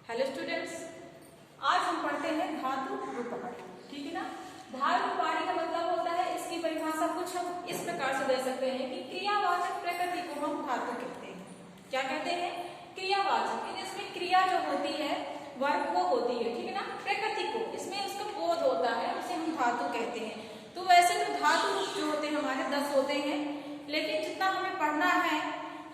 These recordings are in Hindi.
हेलो स्टूडेंट्स, आज हम पढ़ते हैं धातु रूपवाणी। ठीक है ना। धातु रूपवाणी का मतलब होता है, इसकी परिभाषा कुछ हम इस प्रकार से दे सकते हैं कि क्रियावाचक प्रकृति को हम धातु कहते हैं। क्या कहते हैं? क्रियावाचक। इसमें क्रिया जो होती है वर्ब वो होती है, ठीक है ना। प्रकृति को इसमें उसका बोध होता है, उसे हम धातु कहते हैं। तो वैसे तो धातु रूप जो होते हैं हमारे 10 होते हैं, लेकिन जितना हमें पढ़ना है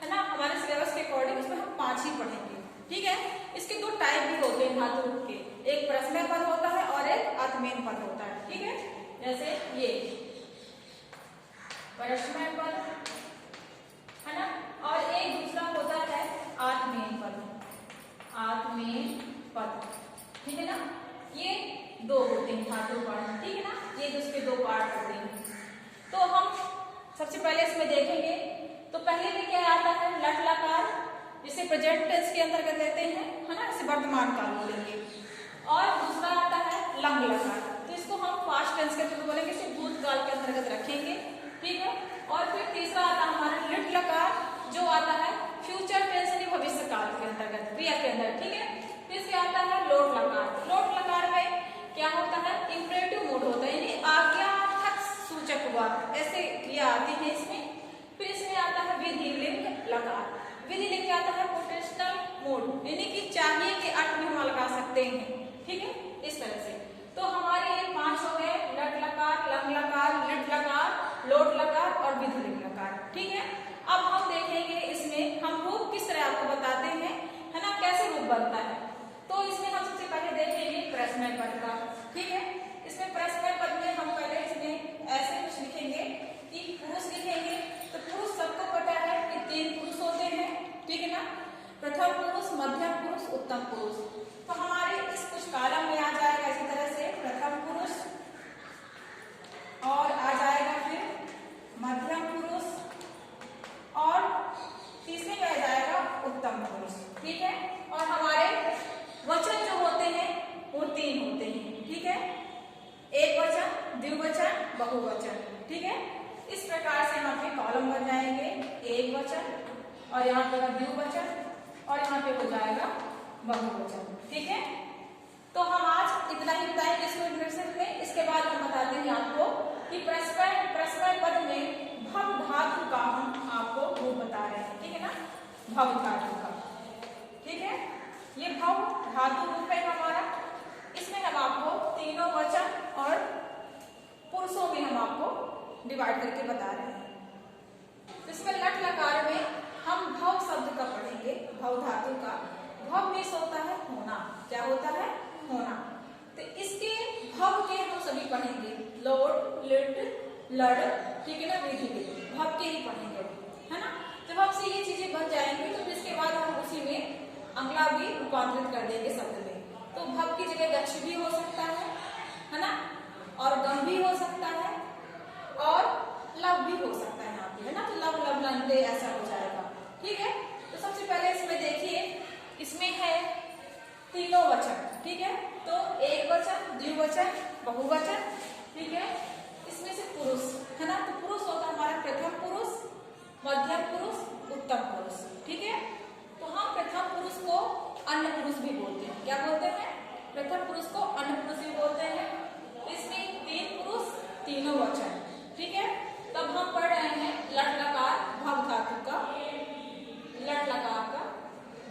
ना, हमारे सिलेबस के अकॉर्डिंग उसमें हम 5 ही पढ़ेंगे। ठीक है। इसके दो टाइप भी होते हैं धातु रूप के, एक प्रश्नय पद होता है और एक आत्मेय पद होता है। ठीक है। जैसे ये प्रश्नय पद है ना, और एक दूसरा होता है आत्मेय पद। आत्मेय पद, ठीक है ना। ये दो होते हैं धातु रूपवाणी, ठीक है ना। ये उसके दो पार्ट होते हैं। तो हम सबसे पहले इसमें देखेंगे तो पहले में क्या आता है? लट लकार, जिसे प्रेजेंट टेंस के अंतर्गत लेते हैं, है ना, इसे वर्तमान काल बोलेंगे। और दूसरा आता है लंग लकार, तो इसको हम पास्ट टेंस के थ्रू बोलेंगे, इसे भूतकाल के अंतर्गत रखेंगे। ठीक है। और फिर तीसरा आता है हमारा लिट लकार, जो आता है फ्यूचर टेंस यानी भविष्य काल के अंतर्गत, क्रिया के अंदर। ठीक है। फिर से आता है लोट लकार। लोट लकार में क्या होता है? इंपरेटिव मोड होता है, यानी आज्ञार्थक सूचक वाक्य, ऐसे क्रिया आती है इसमें। फिर इसमें आता है विधि लिंग लकार। विधि लिंग क्या आता है? पोटेंशियल मोड, यानी कि चाहिए के अर्थ में हम लगा सकते हैं। ठीक है, इस तरह से। तो हमारे ये 5 हो गए, लट लकार, लंग लकार, लिट लकार, लोट लकार और विधि लिंग लकार। ठीक है। अब हम देखेंगे इसमें हम रूप किस तरह आपको बताते हैं, है ना, कैसे रूप बनता है। तो इसमें हम सबसे पहले देखेंगे प्रश्नय पद का। ठीक है। इसमें प्रश्नय पद में हम पहले इसमें ऐसे कुछ लिखेंगे कि पुरुष लिखेंगे। तो पुरुष सबको पता है कि 3 पुरुष होते हैं, ठीक है ना। प्रथम पुरुष, मध्यम पुरुष, उत्तम पुरुष। तो हमारे इस कुछ कालम में आ जाएगा इसी तरह से प्रथम पुरुष, और आ जाएगा फिर मध्यम पुरुष, और तीसरे में आ जाएगा उत्तम पुरुष। ठीक है। और हमारे वचन जो होते हैं वो 3 होते हैं। ठीक है। एक वचन, द्विवचन, बहुवचन। ठीक है। इस प्रकार से यहाँ पे कॉलम बन जाएंगे, एक वचन और यहाँ पे द्विवचन और यहाँ पे हो जाएगा बहुवचन। ठीक है। तो हम आज इतना ही बताएंगे इसको इंट्रोडक्शन में। इसके बाद हम बताते हैं आपको कि प्रश्नय पद में भव धातु का हम आपको रूप बता रहे हैं। ठीक है ना, भव धातु का। ठीक है। ये भव धातु रूप है हमारा। इसमें हम आपको तीनों वचन और पुरुषों में हम आपको डिवाइड करके बता रहे हैं। इसमें लट लकार में हम भव शब्द का पढ़ेंगे, भव धातु का। भव मीन्स होता है होना। क्या होता है? होना। तो इसके भव के हम सभी पढ़ेंगे, लोट, लिट, लड़, ठीक है ना, विधि लिंग, भव के ही पढ़ेंगे, है ना। जब हमसे ये चीजें बन जाएंगी तो इसके बाद हम उसी में अगला भी रूपांतरित कर देंगे शब्द में। तो भव की जगह गच्छ भी हो सकता है ना, और गम भी हो सकता है, और लव भी हो सकता है यहाँ पे, है ना। तो लव लव लंदे ऐसा हो जाएगा। ठीक है। तो सबसे पहले इसमें देखिए, इसमें है तीनों वचन। ठीक है। तो एक वचन, द्विवचन, बहुवचन। ठीक है। इसमें से पुरुष, है ना। तो पुरुष होता है हमारा प्रथम पुरुष, मध्यम पुरुष, उत्तम पुरुष। ठीक है। तो हम प्रथम पुरुष को अन्य पुरुष भी बोलते हैं। क्या बोलते हैं? प्रथम पुरुष को अन्य पुरुष भी बोलते हैं। इसमें 3 पुरुष, तीनों वचन। ठीक है। तब हम पढ़ रहे हैं लट लकार भव धातु का, लट लकार का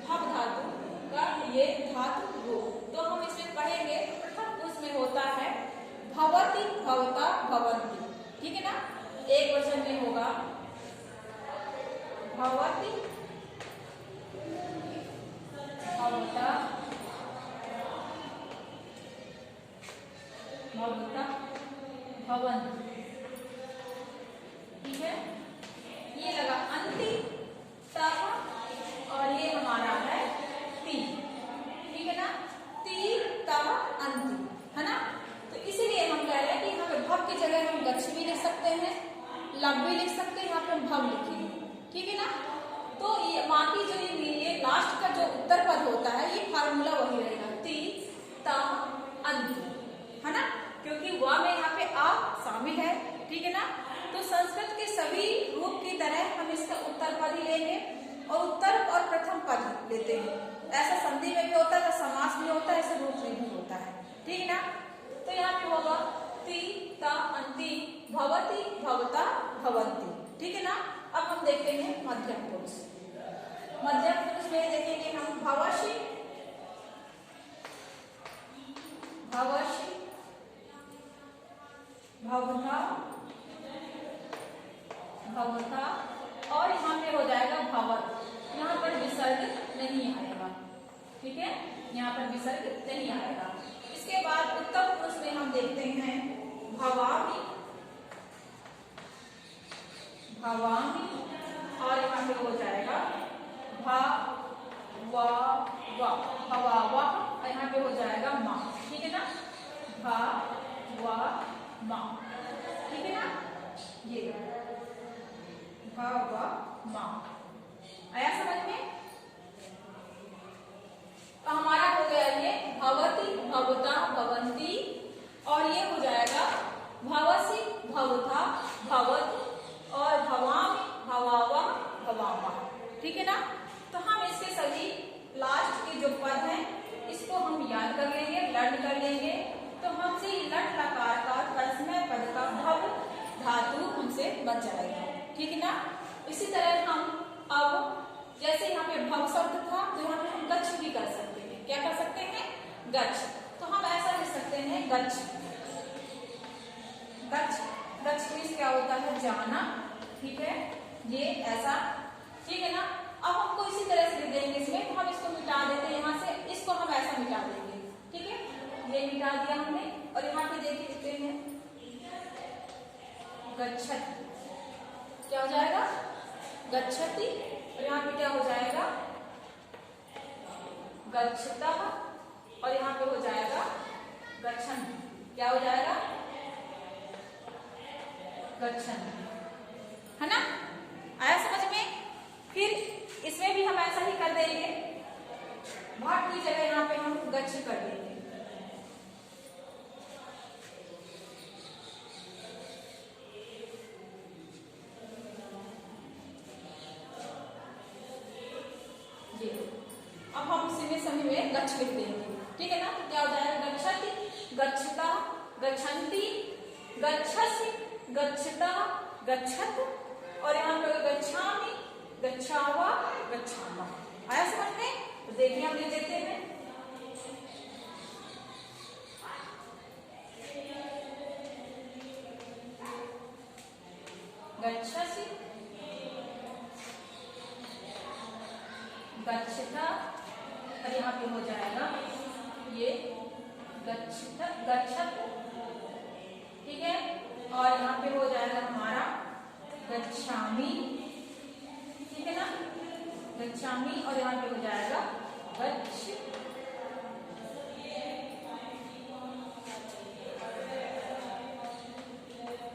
भव धातु का ये धातु रूप। तो हम इसमें पढ़ेंगे, प्रथम पुरुष में होता है भवति, भवता, भवन्ति। ठीक है ना। एक वचन में होगा भवति, भवता, भवता, भवन्ति। ठीक है। ये लगा अंति, तह, और ये हमारा है ती। ठीक है ना। ती, तह, अंति, है ना। तो इसीलिए हम कह रहे हैं कि यहाँ पे भव की जगह हम गच्छ भी लिख सकते हैं, लव भी लिख सकते हैं, यहाँ पे हम भव लिखेंगे। ठीक है ना। तो ये बाकी जो ये लास्ट का जो उत्तर पद होता है, ये फार्मूला वही रहेगा, ती, तह, अंति, है ना, क्योंकि वा में यहाँ पे आ शामिल है। ठीक है ना। तो संस्कृत के सभी रूप की तरह हम इसका उत्तर पद ही लेंगे, और उत्तर और प्रथम पद लेते हैं। ऐसा संधि में भी होता है, अब हम देखते हैं मध्यम पुरुष। मध्यम पुरुष में देखेंगे हम भवशी, भवशी, भवथा, भवथा, और यहाँ पे हो जाएगा भवत। यहाँ पर विसर्ग नहीं आएगा, ठीक है, यहाँ पर विसर्ग नहीं आएगा। इसके बाद उत्तम पुरुष में हम देखते हैं भवामी, भवामी, और यहाँ पे हो जाएगा भा वा वा, भवावा, और यहाँ पे हो जाएगा माँ, ठीक है ना, भा वा माँ, ठीक है ना, ये भा वा माँ। आया समझ में? तो हमारा हो गया ये भवती, भवता, भवंती, और ये हो जाएगा भवसी, भवथा, भवत, और भवामी, भवावा, भवामा, ठीक है ना। तो हम इसके सभी लास्ट के जो पद हैं इसको हम याद कर लेंगे, लर्न कर लेंगे। तो हमसे लट लकार का तत्समय पद का भव धातु हमसे बच जाएगा, ठीक है ना। इसी तरह हम अब जैसे यहाँ पे भव शब्द था तो यहाँ पे हम गच्छ भी कर सकते हैं। क्या कर सकते हैं? गच्छ। तो हम ऐसा लिख सकते हैं गच्छ, गच्छ, गच्छ मीन्स क्या होता है? जाना, ठीक है, ये ऐसा, ठीक है ना। अब हमको इसी तरह से लिख देंगे इसमें, तो हम इसको मिटा देते हैं यहाँ से, इसको हम ऐसा मिटा देंगे, ठीक है, ये मिटा दिया हमने। और यहाँ पे देखिए लिखते हैं गच्छति, क्या हो जाएगा? गच्छति, और यहाँ पे क्या हो जाएगा? गच्छतः, और यहाँ पे हो जाएगा गच्छन्, क्या हो जाएगा? गच्छन्, है ना। आया समझ में? फिर इसमें भी हम ऐसा ही कर देंगे, भाट की जगह यहाँ पे हम गच्छ कर देंगे। अब हम इसी समय में गच्छ लिख देंगे, ठीक है ना। तो क्या हो जाएगा? गच्छति, गच्छता, गच्छन्ति, गच्छसि, गच्छता, गच्छत, और यहाँ पे गच्छामि, गच्छावा, गच्छामा। आया समझ में? तो देखिए हम लिख देते हैं गच्छसि, गच्छता, और यहाँ पे हो जाएगा ये गच्छत, गच्छत, ठीक है, और यहाँ पे हो जाएगा हमारा गच्छामि, ठीक है ना, गच्छामि, और यहाँ पे हो जाएगा गच्छ,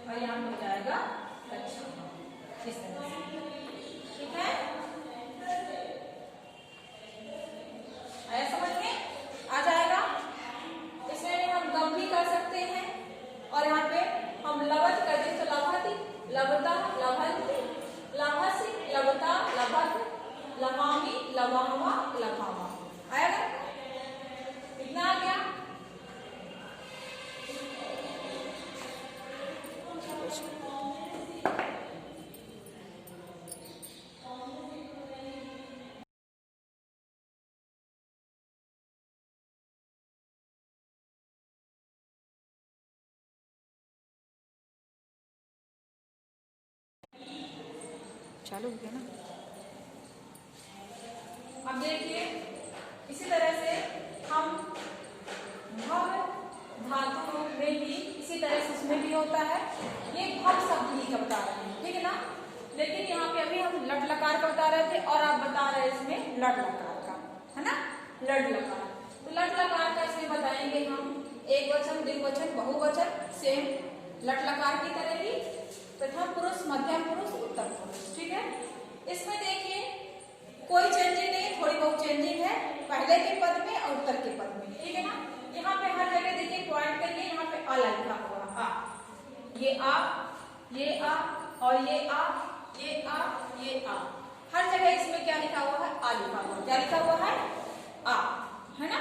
और यहाँ पे हो जाएगा गच्छामा, इस तरह से, ठीक है। आया समझ में? आ जाएगा। इसमें हम गम भी कर सकते हैं, और यहाँ पे हम लवत कर दें तो लभति, लभता, लभन्ति, लभसि, लभता, लभत, लभामि, लभामा, लभामा। आएगा? इतना आ गया। चालू हो गया ना। अब देखिए इसी तरह से हम भव धातु में भी इसी तरह से उसमें भी होता है। ये भव शब्द ही का बता रहे हैं, ठीक है ना। लेकिन यहाँ पे अभी हम लट लकार का बता रहे थे, और आप बता रहे हैं इसमें लट लकार का, है ना, लट लकार। तो लट लकार का इसमें बताएंगे हम एक वचन, द्विवचन, बहुवचन, सेम लट लकार की तरह ही प्रथम पुरुष, मध्यम पुरुष, उत्तम पुरुष, ठीक है। इसमें देखिए कोई चेंजिंग नहीं, थोड़ी बहुत चेंजिंग है पहले के पद में और उत्तर के पद में, ठीक है ना। यहाँ पे हर जगह देखिए पॉइंट करिए, यहाँ पे आ लिखा हुआ आ, ये आ, ये आ, और ये आ, ये आ, ये आ, हर जगह इसमें क्या लिखा हुआ है? आ लिखा हुआ। क्या लिखा हुआ है? आ, है ना।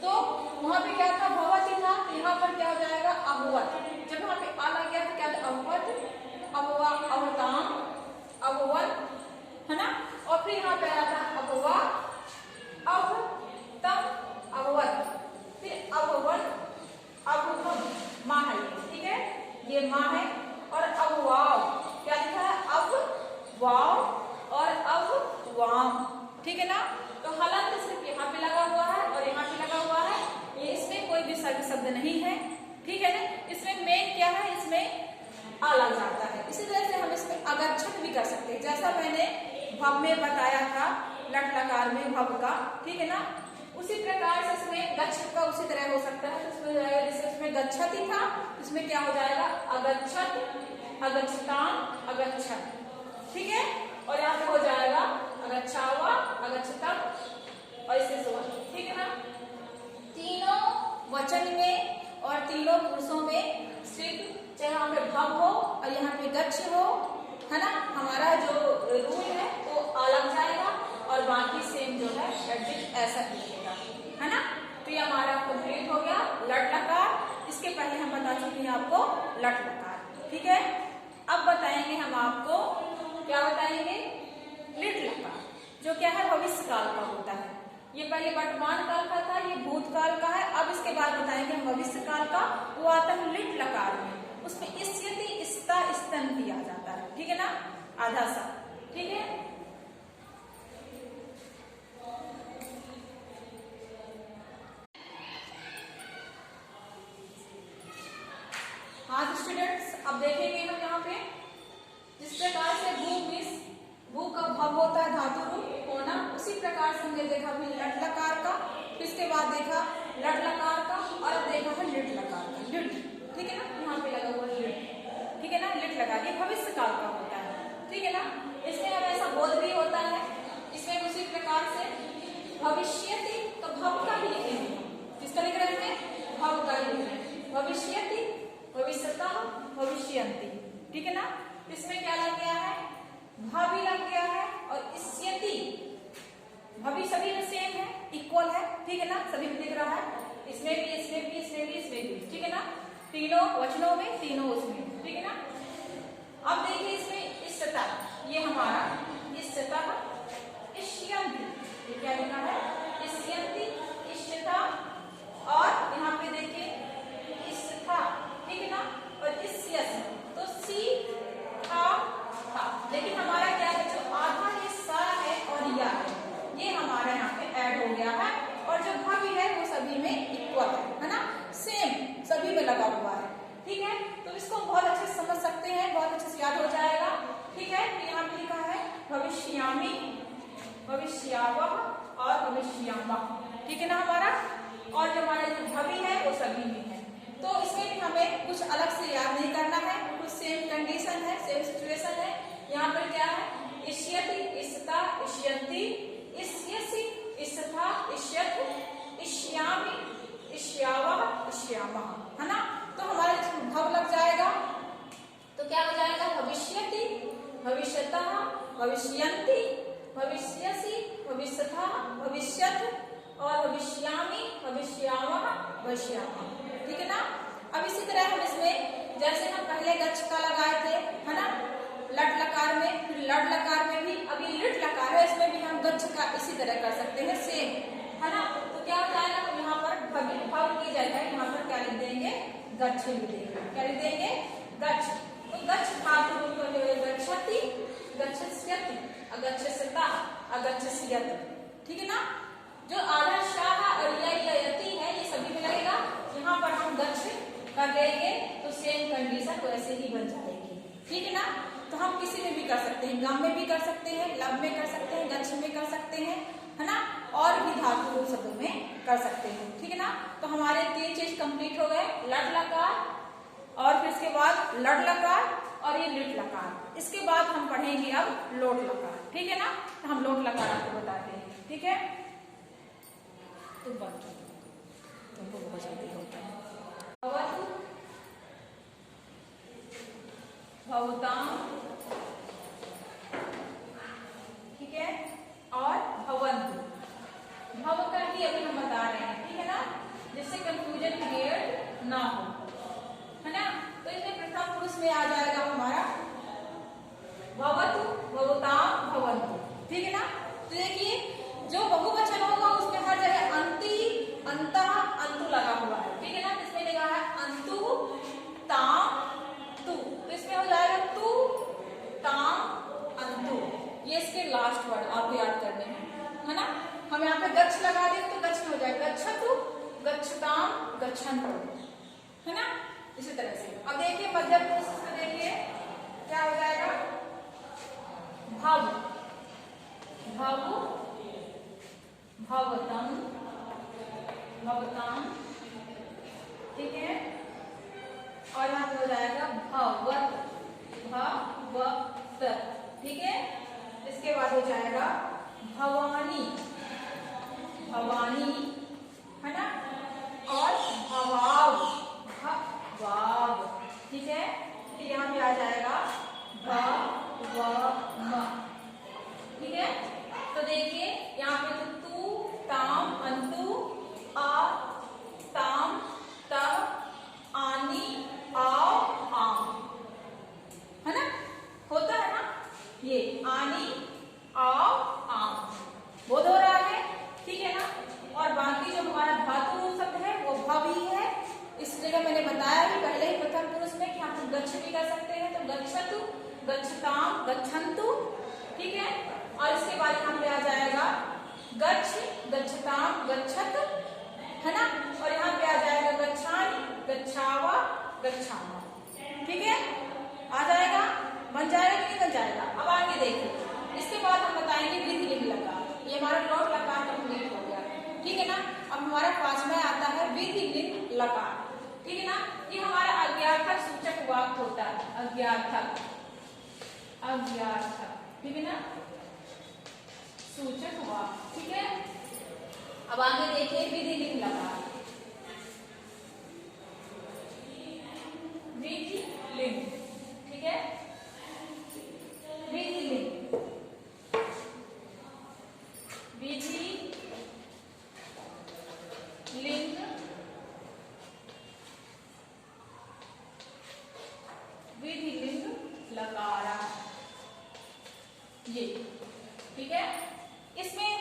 तो वहां पे क्या था? भवति था, यहाँ पर क्या हो जाएगा? अभवत। जब वहां पे आ लग गया तो क्या था? अभवत, अभवा, अभताम, अभवत, लट लकार में भव का, ठीक है ना। उसी प्रकार से इसमें गच्छ का उसी तरह हो सकता है, तो इसमें हो जाएगा जैसे उसमें गच्छति था, इसमें क्या हो जाएगा अगच्छत, अगच्छताम, अगच्छत, ठीक है। और यहाँ पे हो जाएगा अगच्छावा, अगच्छतम और इससे सुवन, ठीक है ना। तीनों वचन में और तीनों पुरुषों में सिर्फ चाहे यहाँ पे भव हो और यहाँ पे गच्छ हो, है ना, हमारा जो रूल है वो अलग जाएगा और बाकी सेम जो है एडजेक्ट ऐसा लिखेगा, है ना। तो ये हमारा कंप्लीट हो गया लट लकार। इसके पहले हम बता चुके हैं आपको लट लकार, ठीक है। अब बताएंगे हम आपको, क्या बताएंगे, लिट लकार, जो क्या है भविष्य काल का होता है। ये पहले वर्तमान काल का था, ये भूतकाल का है। अब इसके बाद बताएंगे हम भविष्य काल का, वो आता है लिट लकार में। उसमें इस्यति, इस्ता, स्तन भी आ जाता है, ठीक है ना, आधा सा, ठीक है। हाँ स्टूडेंट्स, अब देखेंगे हम यहाँ पे जिस प्रकार से भू का भव होता है धातु रूप होना, उसी प्रकार से हमने देखा फिर लट लकार का, फिर इसके बाद देखा लट लकार का, और अब देखा है लिट लकार का, लिट, ठीक है ना, यहाँ पे लगा हुआ लिट, ठीक है ना, लिट लकार, ये भविष्य काल का होता है, ठीक है ना। इसमें अब ऐसा बोध भी होता है, इसमें उसी प्रकार से भविष्यति, तो भव का ही लिखेंगे, किसका लिख रहे हैं, भव का ही लिख रहे हैं, भविष्यति, भविष्यतः, भविष्यन्ति, ठीक है ना। इसमें क्या लग गया है, भावी लग गया है, और इस्यति, भावी सभी में सेम है, इक्वल है, ठीक है ना, सभी में दिख रहा है, इसमें भी, इसमें भी, इसमें भी, इसमें भी, ठीक है ना, तीनों वचनों में, तीनों उसमें, ठीक है ना। अब देखिए इसमें इष्टता, ये हमारा इष्टता, इष्यन्ति, ये क्या लिखा है, इष्यन्ति, इष्टता, और यहाँ पे देखिए इष्टता, ठीक है ना, और इष्यस, तो सी था, लेकिन हमारा क्या है, जो आधा ये सा है और या है, ये हमारा यहाँ पे ऐड हो गया है, और जो भावी है वो सभी में इक्वल है ना, सेम सभी में लगा हुआ है, ठीक है। तो इसको बहुत अच्छे से समझ सकते हैं, बहुत अच्छे से याद हो जाएगा, ठीक है। तो यहाँ पे लिखा है भविष्यामि, भविष्यावह और भविष्यामः, ठीक है ना हमारा, और जो हमारा जो भावी है वो सभी में है। तो इसमें भी हमें कुछ अलग से याद नहीं करना है, कुछ सेम कंडीशन है, सेम सिचुएशन है। यहाँ पर क्या है, इष्यति, इष्यता, इष्यन्ति, इष्यसि, इष्यथा, इष्यथ, इष्यामि, इष्यावः, इष्यामः, है ना। तो हमारा भव लग जाएगा, तो क्या हो जाएगा, भविष्यति, भविष्यतः, भविष्यन्ति, भविष्यसि, भविष्यथा, भविष्यथ, और भविष्यामि, भविष्यावः, भविष्यामः, ठीक है ना। अब इसी तरह हम इसमें जैसे हम पहले गच्छ का लगाए थे, है ना, लट लकार में, फिर लट लकार में भी, अब ये लिट लकार है, इसमें भी हम गच्छ का इसी तरह कर सकते हैं, सेम, है ना। तो क्या हो जाएगा, हम यहाँ पर भव की जगह यहाँ पर क्या लिख देंगे, गच्छ लिख देंगे, क्या लिख देंगे, गच्छ। तो गच्छ धातु रूप में जो है गच्छति, गच्छस्यति, अगच्छस्यता, अगच्छस्यति, ठीक है ना। जो आधा शाह और यति है ये सभी में लगेगा, यहाँ पर हम गच्छ कर देंगे तो सेम कंडीशन वैसे ही बन जाएगी, ठीक है ना। तो हम किसी में भी कर सकते हैं, गम में भी कर सकते हैं, लब में कर सकते हैं, गच्छ में कर सकते हैं, है ना, और भी धातु रूप शब्दों में कर सकते हैं, ठीक है ना। तो हमारे 3 चीज कंप्लीट हो गए, लट लकार, और फिर इसके बाद लट लकार, और ये लिट लकार। इसके बाद हम पढ़ेंगे अब लोट लकार, ठीक है ना। तो हम लोट लकार आपको बताते हैं, ठीक है। तुमको बहुत जल्दी होता है, भवतु, भवताम, ठीक है, और भवन्तु, भव का ही अभी हम बता रहे हैं, ठीक है ना, जिससे कंफ्यूजन क्रिएट ना हो, है ना। तो इसमें प्रथम पुरुष में आ जाएगा हमारा भवतु, भवताम, भवन्तु, ठीक है ना। तो देखिए जो बहुवचन होगा उसमें हर जगह अंति, अंतः, अंतु लगा हुआ है, ठीक है ना। इसमें लगा है अंतु, ताम, तु, तो इसमें हो जाएगा तु, ताम, अंतु, ये इसके लास्ट वर्ड आपको याद करने हैं, है ना। हम यहाँ पे गच्छ लगा दें तो गच्छ में हो जाएगा गच्छतु, गच्छताम, गच्छन्तु, है ना। भवताम, ठीक है। और यहाँ पे हो जाएगा भवत, भवत, ठीक है। इसके बाद हो जाएगा भवानी, भवानी, है ना। और भवाव, भवाव, ठीक है। फिर यहाँ पे आ जाएगा भवम, ठीक है। तो देखिए यहाँ पे तो तू, ताम, अंतु, आ, ताम, तब, आनी, आओ, आम, है ना, होता है ना ये आनी, आओ, आम, बोध हो रहा है, ठीक है ना। और बाकी जो हमारा धातु रूप शब्द है वो भ भी है। इस जगह मैंने बताया ही पहले ही प्रथम पुरुष में कि हम गच्छ भी कर सकते हैं, तो गच्छतु, गच्छताम, गच्छन्तु, ठीक है। और इसके बाद यहाँ पे आ जाएगा गच्छ, गच्छताम, गच्छत, है ना। और यहाँ पे आ जाएगा गच्छानि, गच्छावा, गच्छामा, ठीक है। आ जाएगा, बन जाएगा कि नहीं बन जाएगा। अब आगे देखिए, इसके बाद हम बताएंगे वृद्धि लिंग लकार। ये हमारा लोट लकार कंप्लीट हो गया, ठीक है ना। अब हमारा पांचवा आता है वृद्धि लिंग लकार, ठीक है ना। ये हमारा अज्ञार्थक सूचक वाक्य होता है, अज्ञार्थक, अज्ञार्थक, ठीक है ना, सूचक वाक्य, ठीक है। अब आगे देखिए विधि लिंग लकार, विधि लिंग, ठीक है। विधि लिंग, विधि लिंग विधि लिंग लकारा, ये, ठीक है। इसमें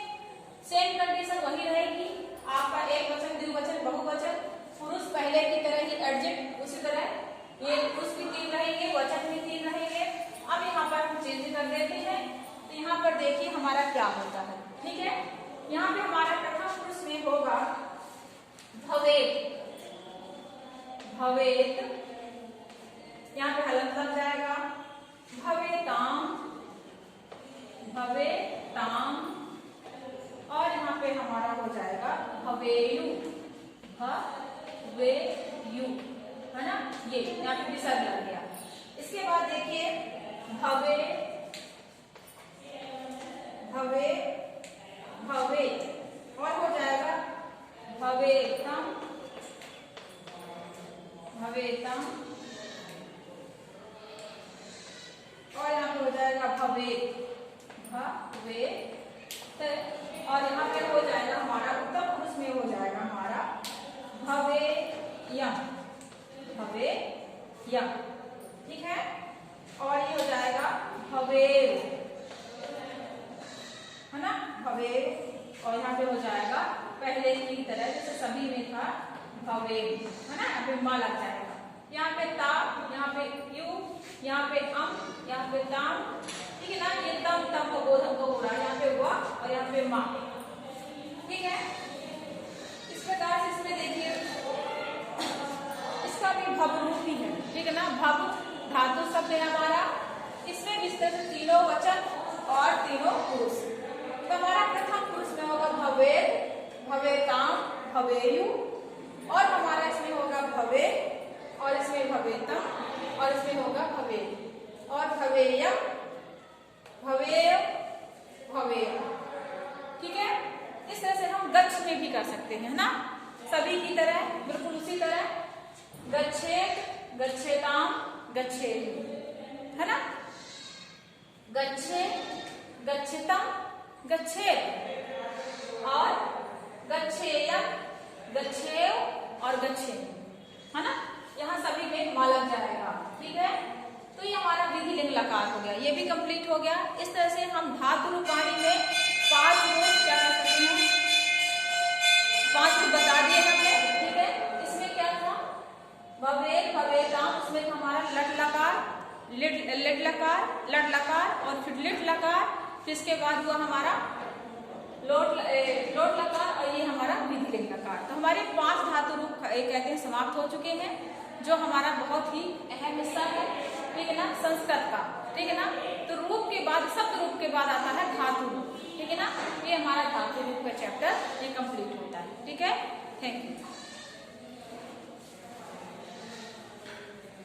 सेम कंडीशन वही रहेगी, आपका एक वचन, द्विवचन, बहुवचन, पुरुष पहले की तरह ही, एडजेक्ट उसी तरह, ये पुरुष भी 3 रहेंगे, वचन भी 3 रहेंगे। अब यहाँ पर हम चेंज कर देते हैं, तो यहाँ पर देखिए हमारा क्या होता है, ठीक है। यहाँ पे हमारा प्रथम पुरुष में होगा भवेत, भवेत, यहाँ पे हलंत लग जाएगा, भवेताम, भवेताम, और यहाँ पे हमारा हो जाएगा भवेयु, भवेयु, है ना। ये यहाँ पे विसर्ग लग गया। इसके बाद देखिए भवे, भवे, भवे, और हो जाएगा भवेतम, भवेतम, और यहाँ पे हो जाएगा भवेत, भवेत, और यहाँ पे हो जाएगा हमारा उत्तम पुरुष में हो जाएगा हमारा भवेयम, भवेयम, ठीक है। और ये हो जाएगा भवेव, है ना, भवेव, और यहाँ पे हो जाएगा पहले की तरह जैसे सभी में था भवेव, है ना। यहाँ पे मा लग जाएगा, यहाँ पे ता, यहाँ पे यू, यहाँ पे यहाँ पे ताम, ठीक है ना। ये तम, तम को बोधम को हो रहा है, यहाँ पे हुआ, और यहाँ पे मा, ठीक है। इस प्रकार से इसमें देखिए इसका भी भव रूप ही है, ठीक है ना। भव धातु शब्द है हमारा, इसमें विस्तार से तीनों वचन और तीनों पुरुष। तो हमारा प्रथम पुरुष में होगा भवेत, भवेताम, भवेयु, और हमारा इसमें होगा भवे, और इसमें भवेतम, और इसमें होगा भवे, और भवेयम, भवेय, भवेय, ठीक है। इस तरह से हम गच्छ में भी कर सकते हैं ना, सभी की तरह, बिल्कुल उसी तरह, गच्छेत, गच्छेताम, गच्छेयु, है ना। गच्छेत, गच्छेतम, गच्छेत, और गच्छेयम, गच्छेय, और गच्छेयु, है ना। यहाँ सभी में मा लग जाएगा, ठीक है। तो ये हमारा विधि लिंग लकार हो गया, ये भी कंप्लीट हो गया। इस तरह से हम धातु रूप वाणी में 5 रूप क्या कर सकते हैं, 5 रूप बता दिए हमने, ठीक है। इसमें क्या था, भवेत, भवेताम, उसमें हमारा लट लकार, लिट लकार, लट लकार, और फिर लिट लकार, फिर इसके बाद हुआ हमारा लोट लकार, और ये हमारा विधि लिंग लकार। तो हमारे 5 धातु रूप कहते हैं समाप्त हो चुके हैं, जो हमारा बहुत ही अहम हिस्सा है, ठीक है ना, संस्कृत का, ठीक है ना। तो रूप के बाद, शब्द रूप के बाद आता है धातु रूप, ठीक है ना। ये हमारा धातु रूप का चैप्टर ये कंप्लीट होता है, ठीक है। Thank you.